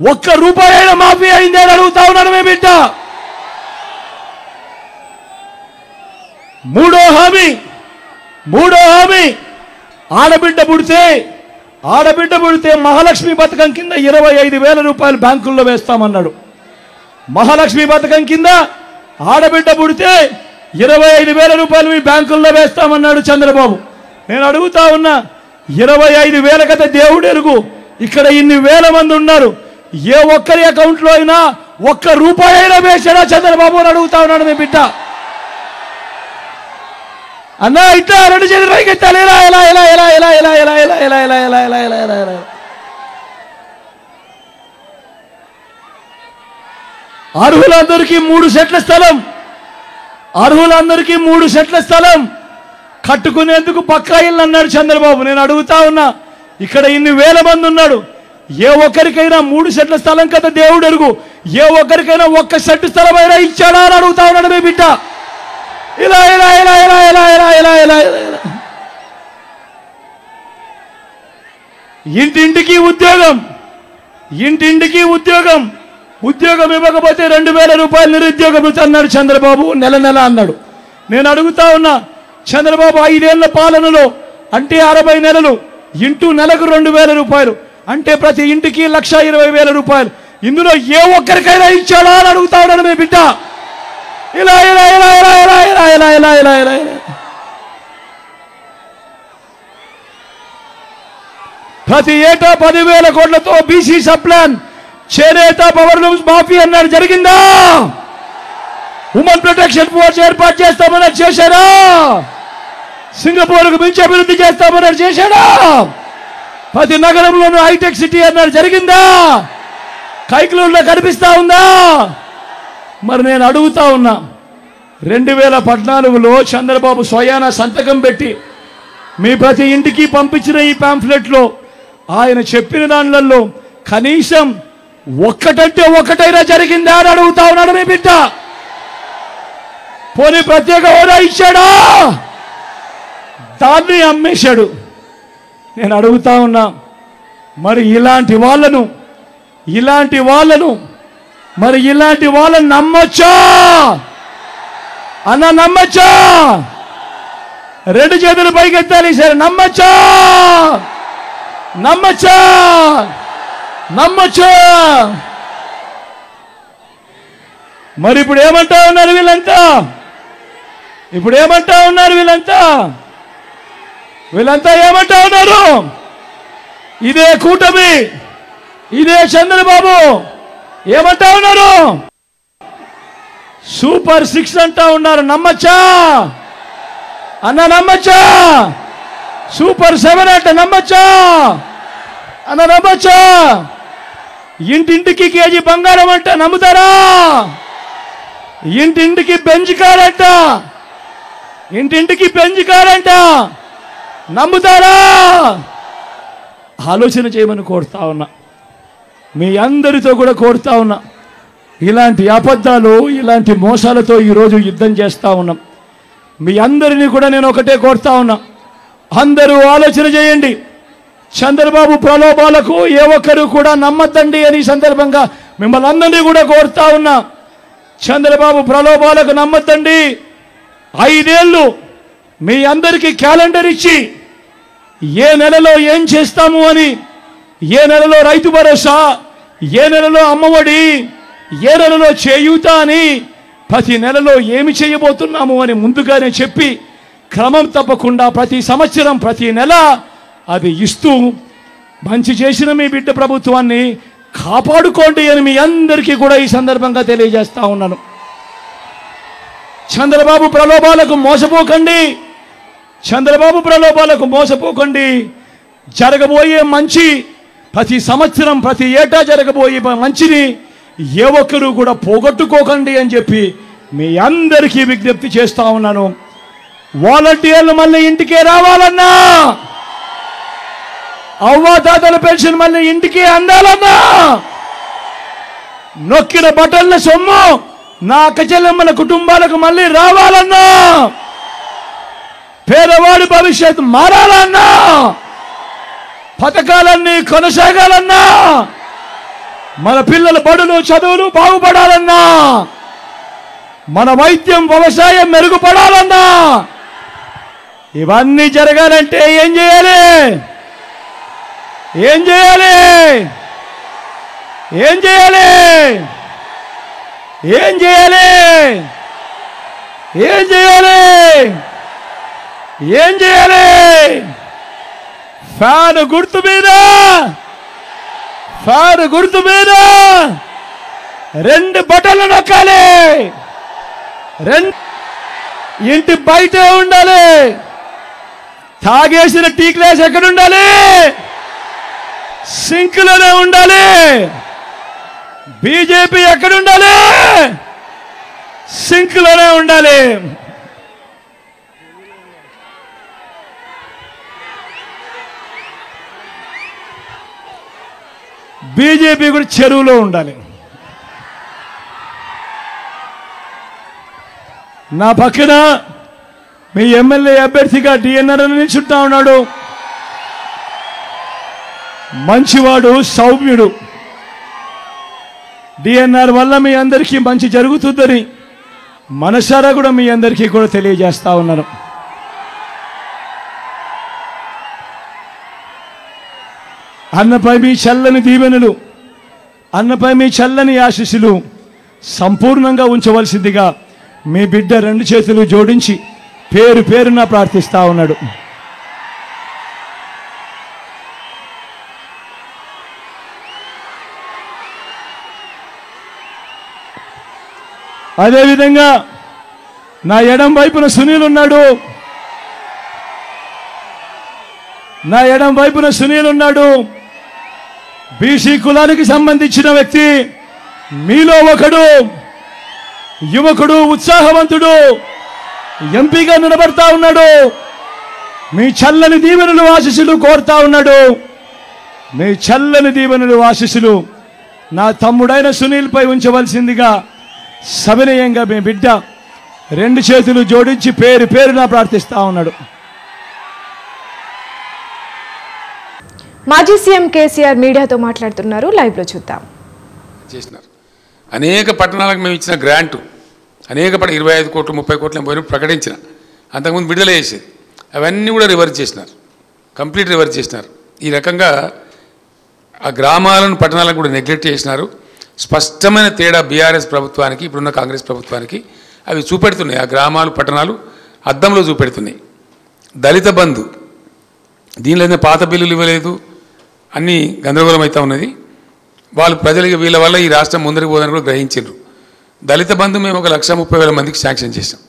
ఒక్క రూపాయి అయినా మాఫీ అయిందే అని అడుగుతా ఉన్నాను మీ బిడ్డ. మూడో హామీ ఆడబిడ్డ పుడితే మహాలక్ష్మి పథకం కింద 25,000 రూపాయలు బ్యాంకుల్లో వేస్తామన్నాడు. మహాలక్ష్మి పథకం కింద ఆడబిడ్డ పుడితే 25,000 రూపాయలు మీ బ్యాంకుల్లో వేస్తామన్నాడు చంద్రబాబు. నేను అడుగుతా ఉన్నా, 25,000 కదా దేవుడు ఎరుగు, ఇక్కడ ఇన్ని వేల మంది ఉన్నారు, ఏ ఒక్కరి అకౌంట్లో అయినా ఒక్క రూపాయి అయినా వేసాడా చంద్రబాబు అని అడుగుతా ఉన్నాడు మీ బిడ్డ. అన్నా ఇట్లా రెండు చేతులు పైకెత్తాలి, ఇలా ఇలా ఇలా ఇలా ఇలా ఇలా ఇలా ఇలా ఇలా ఇలా ఇలా ఇలా ఇలా ఇలా ఇలా. అర్హులందరికీ 3 సెట్ల స్థలం, అర్హులందరికీ 3 సెట్ల స్థలం కట్టుకునేందుకు పక్కా ఇల్లు అన్నాడు చంద్రబాబు. నేను అడుగుతా ఉన్నా, ఇక్కడ ఇన్ని వేల మంది ఉన్నాడు, ఏ ఒక్కరికైనా 3 సెట్ల స్థలం కదా దేవుడు ఎరుగు, ఏ ఒక్కరికైనా ఒక్క సెట్ స్థలం అయినా ఇచ్చాడా అని అడుగుతా ఉన్నాడు మీ బిడ్డ. ఇలా ఇలా ఇలా ఇలా ఇలా ఇలా ఇలా ఇలా ఇలా. ఇంటింటికి ఉద్యోగం ఇవ్వకపోతే 2,000 రూపాయలు నిరుద్యోగం అన్నాడు చంద్రబాబు, నెల నెల అన్నాడు. నేను అడుగుతా ఉన్నా, చంద్రబాబు 5 ఏళ్ల పాలనలో అంటే 60 నెలలు ఇంటూ నెలకు 2,000 రూపాయలు అంటే ప్రతి ఇంటికి 1,20,000 రూపాయలు, ఇందులో ఏ ఒక్కరికైనా ఇచ్చాడా అని అడుగుతా ఉన్నాడు మీ బిడ్డ. ఇలా ఇలా ఇలా ఇలా ఇలా ఇలా ఇలా ఇలా ఇలా ఇలా ఇలా. ప్రతి ఏటా 10,000 కోట్లతో బీసీ సప్లాన్, చేనేత, పవర్ లూమ్స్ మాఫీ అన్నాడు, జరిగిందా? ఉమెన్ ప్రొటెక్షన్ ఫోర్స్ ఏర్పాటు చేస్తామన్నారు, చేశారా? సింగపూర్కు మించి అభివృద్ధి చేస్తామన్నారు, చేశాడా? ప్రతి నగరంలోనూ హైటెక్ సిటీ అన్నారు, జరిగిందా? కైక్లూరులో కనిపిస్తా ఉందా? మరి నేను అడుగుతా ఉన్నా, 2014లో చంద్రబాబు స్వయాన సంతకం పెట్టి మీ ప్రతి ఇంటికి పంపించిన ఈ పాంఫ్లెట్లో ఆయన చెప్పిన దానిలలో కనీసం ఒక్కటంటే ఒక్కటైనా జరిగిందా అని అడుగుతా ఉన్నాడు మీ బిడ్డ. పోనీ ప్రత్యేక హోదా ఇచ్చాడా? దాన్ని అమ్మేశాడు. నేను అడుగుతా ఉన్నా, మరి ఇలాంటి వాళ్ళను నమ్మొచ్చా అన్న? నమ్మొచ్చా? 2 చేతులు పైకెత్తాలి సరే, నమ్మొచ్చా? మరి ఇప్పుడు ఏమంటా ఉన్నారు వీళ్ళంతా ఏమంటా ఉన్నారు? ఇదే కూటమి, ఇదే చంద్రబాబు ఏమంటా ఉన్నారు? సూపర్ 6 అంటా ఉన్నారు. నమ్మచ్చా అన్న? నమ్మచ్చా? సూపర్ 7 అంటే నమ్మచ్చా అన్న? నమ్మచ్చా? ఇంటింటికి కేజీ బంగారం అంట, నమ్ముతారా? ఇంటింటికి బెంచ్ కార్ అంట, నమ్ముతారా? ఆలోచన చేయమని కోరుతా ఉన్నా, మీ అందరితో కూడా కోరుతా ఉన్నా. ఇలాంటి అబద్ధాలు, ఇలాంటి మోసాలతో ఈరోజు యుద్ధం చేస్తా ఉన్నాం. మీ అందరినీ కూడా నేను ఒకటే కోరుతా ఉన్నా, అందరూ ఆలోచన చేయండి. చంద్రబాబు ప్రలోభాలకు ఏ ఒక్కరు కూడా నమ్మద్దండి అని సందర్భంగా మిమ్మల్ని అందరినీ కూడా కోరుతా ఉన్నా. చంద్రబాబు ప్రలోభాలకు నమ్మద్దండి. 5 ఏళ్ళు మీ అందరికీ క్యాలెండర్ ఇచ్చి ఏ నెలలో ఏం చేస్తాము అని, ఏ నెలలో రైతు భరోసా, ఏ నెలలో అమ్మఒడి, ఏ నెలలో చేయూత అని, ప్రతి నెలలో ఏమి చేయబోతున్నాము అని ముందుగానే చెప్పి క్రమం తప్పకుండా ప్రతి సంవత్సరం ప్రతి నెల అది ఇస్తూ మంచి చేసిన మీ బిడ్డ ప్రభుత్వాన్ని కాపాడుకోండి అని మీ అందరికీ కూడా ఈ సందర్భంగా తెలియజేస్తా ఉన్నాను. చంద్రబాబు ప్రలోభాలకు మోసపోకండి. జరగబోయే మంచి, ప్రతి సంవత్సరం ప్రతి ఏటా జరగబోయే మంచిని ఏ ఒక్కరూ కూడా పోగొట్టుకోకండి అని చెప్పి మీ అందరికీ విజ్ఞప్తి చేస్తా ఉన్నాను. వాలంటీర్లు మళ్ళీ ఇంటికే రావాలన్నా, అవ్వాతాతల పెన్షన్ మళ్ళీ ఇంటికి అందాలన్నా, నొక్కిన బటన్ల సొమ్ము నా అక్కచెల్లెమ్మల కుటుంబాలకు మళ్ళీ రావాలన్నా, పేదవాడి భవిష్యత్తు మారాలన్నా, పథకాలన్నీ కొనసాగాలన్నా, మన పిల్లల బడులు చదువులు బాగుపడాలన్నా, మన వైద్యం వ్యవసాయం మెరుగుపడాలన్నా, ఇవన్నీ జరగాలంటే ఏం చేయాలి? ఏం చేయాలి? ఏం చేయాలి? ఏం చేయాలి? ఏం చేయాలి? ఏం చేయాలి? ఫ్యాన్ గుర్తు మీద, ఫ్యాన్ గుర్తు మీద 2 బటన్లు నొక్కాలి. ఇంటి బయటే ఉండాలి. తాగేసిన టీ గ్లాస్ ఎక్కడ ఉండాలి? సింక్లోనే ఉండాలి. బీజేపీ ఎక్కడ ఉండాలి? సింక్లోనే ఉండాలి. బీజేపీ కూడా చెరువులో ఉండాలి. నా పక్కన మీ ఎమ్మెల్యే అభ్యర్థిగా డిఎన్ఆర్ నిల్చుంటా ఉన్నాడు. మంచివాడు, సౌమ్యుడు. డిఎన్ఆర్ వల్ల మీ అందరికీ మంచి జరుగుతుందని మనసారా కూడా మీ అందరికీ కూడా తెలియజేస్తా ఉన్నాను. అన్నపై మీ చల్లని దీవెనలు, అన్నపై మీ చల్లని ఆశీస్సులు సంపూర్ణంగా ఉంచవలసిందిగా మీ బిడ్డ 2 చేతులు జోడించి పేరు పేరున ప్రార్థిస్తా ఉన్నాడు. అదేవిధంగా నా ఎడం వైపున సునీల్ ఉన్నాడు. నా ఎడం వైపున సునీల్ ఉన్నాడు. బీసీ కులానికి సంబంధించిన వ్యక్తి, మీలో ఒకడు, యువకుడు, ఉత్సాహవంతుడు, ఎంపీగా నిలబడతా ఉన్నాడు. మీ చల్లని దీవెనలు ఆశీస్సులు కోరుతా ఉన్నాడు. మీ చల్లని దీవెనలు ఆశీస్సులు నా తమ్ముడైన సునీల్పై ఉంచవలసిందిగా సవినయంగా మీ బిడ్డ 2 చేతులు జోడించి పేరు పేరున ప్రార్థిస్తా ఉన్నాడు. మాజీ సీఎం కేసీఆర్ మీడియాతో మాట్లాడుతున్నారు. లైవ్ లో చూద్దాం. చేసినారు అనేక పట్టణాలకు మేము ఇచ్చిన గ్రాంటు, అనేక 25 కోట్లు 30 కోట్లు పోయిన ప్రకటించిన, అంతకుముందు విడుదల చేసేది, అవన్నీ కూడా రివర్స్ చేసినారు. కంప్లీట్ రివర్స్ చేసినారు. ఈ రకంగా ఆ గ్రామాలను పట్టణాలను కూడా నెగ్లెక్ట్ చేసినారు. స్పష్టమైన తేడా బీఆర్ఎస్ ప్రభుత్వానికి ఇప్పుడున్న కాంగ్రెస్ ప్రభుత్వానికి అవి చూపెడుతున్నాయి. ఆ గ్రామాలు పట్టణాలు అద్దంలో చూపెడుతున్నాయి. దళిత బంధు, దీనిలో పాత బిల్లులు ఇవ్వలేదు, అన్నీ గందరగోళం అవుతూ ఉన్నది. వాళ్ళు ప్రజలకి వీళ్ళ వల్ల ఈ రాష్ట్రం ముందరికి పోదని కూడా గ్రహించారు. దళిత బంధు మేము 1,30,000 మందికి శాంక్షన్ చేసాం.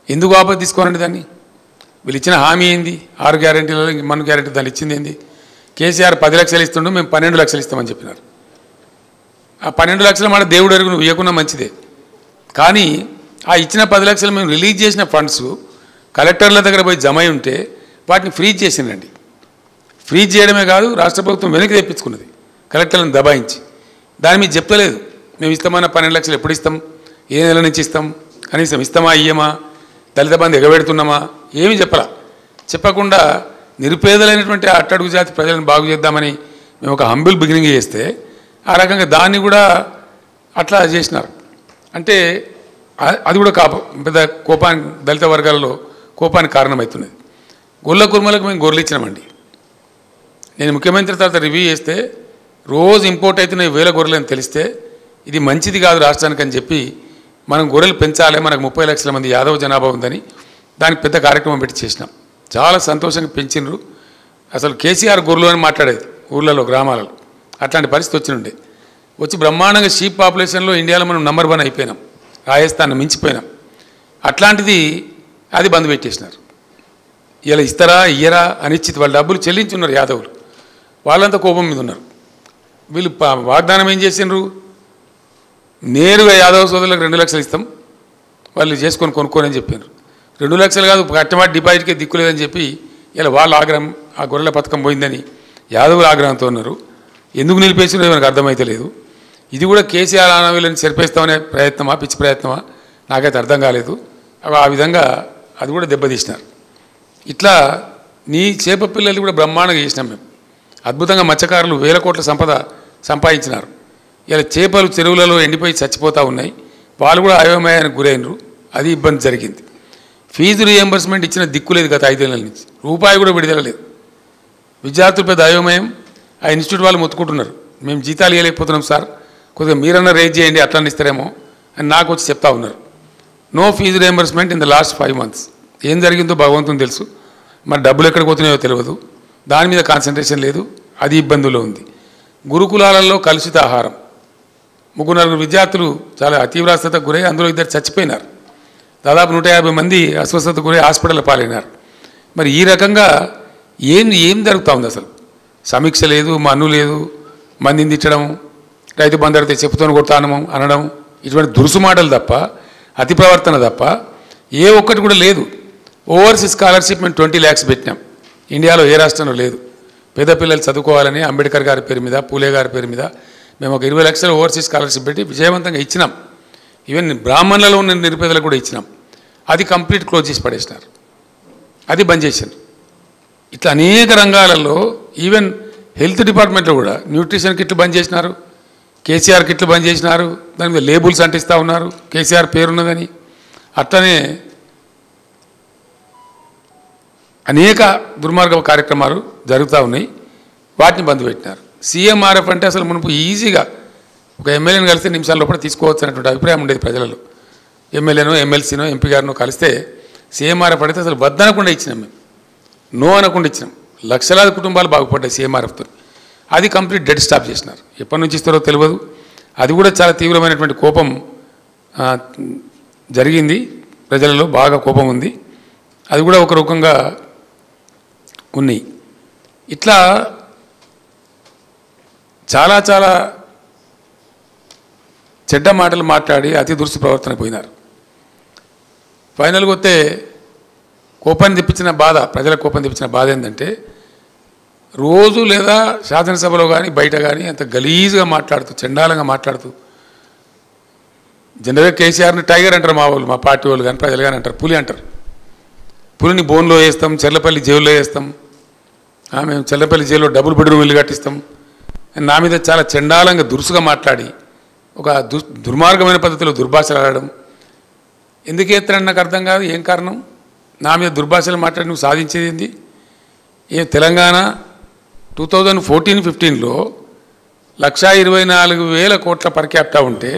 ఎందుకు వాపసు తీసుకోనండి దాన్ని? వీళ్ళు ఇచ్చిన హామీ ఏంది? 6 గ్యారెంటీలలో మన గ్యారెంటీ దాన్ని ఇచ్చింది ఏంది? కేసీఆర్ 10 లక్షలు ఇస్తుండో మేము 12 లక్షలు ఇస్తామని చెప్పినారు. ఆ 12 లక్షలు మాట దేవుడు ఎరుగు నువ్వు ఇవ్వకున్నా మంచిదే, కానీ ఆ ఇచ్చిన 10 లక్షలు మేము రిలీజ్ చేసిన ఫండ్స్ కలెక్టర్ల దగ్గర పోయి జమ అయి ఉంటే వాటిని ఫ్రీజ్ చేసిందండి. ఫ్రీజ్ చేయడమే కాదు, రాష్ట్ర ప్రభుత్వం వెనక్కి తెప్పించుకున్నది కలెక్టర్లను దబాయించి. దాని మీద చెప్తలేదు. మేము ఇస్తామన్న 12 లక్షలు ఎప్పుడు ఇస్తాం, ఏ నెల నుంచి ఇస్తాం, కనీసం ఇస్తామా ఇయ్యమా, దళిత బంధు ఎగబెడుతున్నామా, ఏమీ చెప్పరా. చెప్పకుండా నిరుపేదలైనటువంటి అట్టడుగు జాతి ప్రజలను బాగు చేద్దామని మేము ఒక హంబుల్ బిగినింగ్ చేస్తే ఆ రకంగా దాన్ని కూడా అట్లా చేసినారు. అంటే అది కూడా పెద్ద కోపానికి, దళిత వర్గాలలో కోపానికి కారణమవుతున్నది. గొల్ల కుర్మలకు మేము గొర్రెలు ఇచ్చినామండి. నేను ముఖ్యమంత్రి తర్వాత రివ్యూ చేస్తే రోజు ఇంపోర్ట్ అవుతున్న 1000 గొర్రెలు అని తెలిస్తే ఇది మంచిది కాదు రాష్ట్రానికి అని చెప్పి మనం గొర్రెలు పెంచాలి, మనకు 30 లక్షల మంది యాదవ జనాభా ఉందని దానికి పెద్ద కార్యక్రమం పెట్టి చేసినాం. చాలా సంతోషంగా పెంచినరు. అసలు కేసీఆర్ గొర్రెలు అని మాట్లాడేది ఊళ్ళలో, గ్రామాలలో. అట్లాంటి పరిస్థితి వచ్చినుండే. వచ్చి బ్రహ్మాండంగా షీప్ పాపులేషన్లో ఇండియాలో మనం నంబర్ 1 అయిపోయినాం, రాజస్థాన్ మించిపోయినాం. అట్లాంటిది అది బంద్ పెట్టేసినారు. ఇలా ఇస్తారా ఇయ్యరా అనిశ్చిత, వాళ్ళ డబ్బులు చెల్లించున్నారు యాదవులు, వాళ్ళంతా కోపం మీద ఉన్నారు. వీళ్ళు వాగ్దానం ఏం చేసినారు? నేరుగా యాదవ సోదరులకు 2 లక్షలు ఇస్తాం, వాళ్ళు చేసుకొని కొనుక్కొని అని చెప్పారు. 2 లక్షలు కాదు, కట్టమాటి డిపాజిట్కే దిక్కులేదని చెప్పి ఇలా వాళ్ళ ఆగ్రహం, ఆ గొర్రెల పథకం పోయిందని యాదవులు ఆగ్రహంతో ఉన్నారు. ఎందుకు నిలిపేసినో మనకు అర్థమైతే లేదు. ఇది కూడా కేసీఆర్ ఆనవీళ్ళని చెరిపేస్తామనే ప్రయత్నమా, పిచ్చి ప్రయత్నమా, నాకైతే అర్థం కాలేదు. ఆ విధంగా అది కూడా దెబ్బతీసినారు. ఇట్లా నీ చేప పిల్లలు కూడా బ్రహ్మాండంగా చేసినాం మేము. అద్భుతంగా మత్స్యకారులు 1000 కోట్ల సంపద సంపాదించినారు. ఇలా చేపలు చెరువులలో ఎండిపోయి చచ్చిపోతూ ఉన్నాయి, వాళ్ళు కూడా అయోమయానికి గురైనరు, అది ఇబ్బంది జరిగింది. ఫీజు రీఎంబర్స్మెంట్ ఇచ్చిన దిక్కులేదు గత 5 ఏళ్ళ నుంచి, రూపాయి కూడా విడుదల లేదు. విద్యార్థులు పెద్ద అయోమయం, ఆ ఇన్స్టిట్యూట్ వాళ్ళు మొత్తుకుంటున్నారు, మేము జీతాలు ఇవ్వలేకపోతున్నాం సార్, కొద్దిగా మీరన్నా రేజ్ చేయండి అట్లా ఇస్తారేమో అని నాకు వచ్చి చెప్తా ఉన్నారు. No fees reimbursement in the last 5 months. ఏం జరిగిందో భగవంతుని తెలుసు, మరి డబ్బులు ఎక్కడికి పోతున్నాయో తెలియదు, దాని మీద కాన్సన్ట్రేషన్ లేదు, అది ఇబ్బందుల్లో ఉంది. గురుకులాలలో కలుషిత ఆహారం, 3-4 విద్యార్థులు చాలా అతీవ్రతకు గురై అందులో 2 చచ్చిపోయినారు, దాదాపు 150 మంది అస్వస్థతకు గురై హాస్పిటల్ పాలైనారు. మరి ఈ రకంగా ఏం జరుగుతూ ఉంది అసలు? సమీక్ష లేదు, మన్ను లేదు, మందిని తిట్టడం, రైతు బంధు అడిగితే చెప్పుతోని కొడతానము అనడం, ఇటువంటి దురుసు మాటలు తప్ప, అతి ప్రవర్తన తప్ప ఏ ఒక్కటి కూడా లేదు. ఓవర్సీస్ స్కాలర్షిప్ మేము 20 lakhs పెట్టినాం, ఇండియాలో ఏ రాష్ట్రంలో లేదు. పేద పిల్లలు చదువుకోవాలని అంబేద్కర్ గారి పేరు మీద, పూలే గారి పేరు మీద మేము ఒక 20 లక్షల ఓవర్సీస్ స్కాలర్షిప్ పెట్టి విజయవంతంగా ఇచ్చినాం. ఈవెన్ బ్రాహ్మణులలో ఉన్న నిరుపేదలకు కూడా ఇచ్చినాం. అది కంప్లీట్ క్లోజ్ చేసి పడేసినారు, అది బంద్ చేశారు. ఇట్లా అనేక రంగాలలో, ఈవెన్ హెల్త్ డిపార్ట్మెంట్లో కూడా న్యూట్రిషన్ కిట్లు బంద్ చేసినారు, కేసీఆర్ కిట్లు బంద్ చేసినారు, దాని మీద లేబుల్స్ అంటిస్తూ ఉన్నారు కేసీఆర్ పేరున్నదని. అట్లనే అనేక దుర్మార్గ కార్యక్రమాలు జరుగుతూ ఉన్నాయి, వాటిని బంద్ పెట్టినారు. సీఎంఆర్ఎఫ్ అంటే అసలు మనకు ఈజీగా ఒక ఎమ్మెల్యేని కలిస్తే నిమిషాల లోపల తీసుకోవచ్చు అనేటువంటి అభిప్రాయం ఉండేది ప్రజలలో. ఎమ్మెల్యేనో ఎమ్మెల్సీనో ఎంపీ గారినో కలిస్తే సీఎంఆర్ఎఫ్ అడిగితే అసలు వద్దనకుండా ఇచ్చినాం, మేము నో అనకుండా ఇచ్చినాం. లక్షలాది కుటుంబాలు బాగుపడ్డాయి సీఎంఆర్ఎఫ్తో. అది కంప్లీట్ డెడ్ స్టాప్ చేసినారు, ఎప్పటి నుంచి ఇస్తారో తెలియదు. అది కూడా చాలా తీవ్రమైనటువంటి కోపం జరిగింది, ప్రజలలో బాగా కోపం ఉంది, అది కూడా ఒక రకంగా ఉన్నాయి. ఇట్లా చాలా చాలా చెడ్డ మాటలు మాట్లాడి అతి దురుసు ప్రవర్తన పోయినారు. ఫైనల్గా వస్తే కోపాన్ని తెప్పించిన బాధ, ప్రజల కోపం తెప్పించిన బాధ ఏంటంటే, రోజు లేదా శాసనసభలో కానీ బయట కానీ అంత గలీజ్గా మాట్లాడుతూ, చండాలంగా మాట్లాడుతూ, జనరల్గా కేసీఆర్ని టైగర్ అంటారు మా వాళ్ళు, మా పార్టీ వాళ్ళు కానీ ప్రజలు కానీ అంటారు, పులి అంటారు. పులిని బోన్లో వేస్తాం, చెర్లపల్లి జైల్లో వేస్తాం, మేము చెర్లపల్లి జైల్లో డబుల్ బెడ్రూమ్ ఇల్లు కట్టిస్తాం, నా మీద చాలా చండాలంగా దురుసుగా మాట్లాడి ఒక దుర్మార్గమైన పద్ధతిలో దుర్భాషలు ఆడడం. ఎందుకు ఎత్తారని నాకు అర్థం కాదు, ఏం కారణం? నా మీద దుర్భాషలు మాట్లాడి నువ్వు సాధించేది ఏంది? తెలంగాణ 2014-15లో 1,24,000 కోట్ల పర్ క్యాపిటా ఉంటే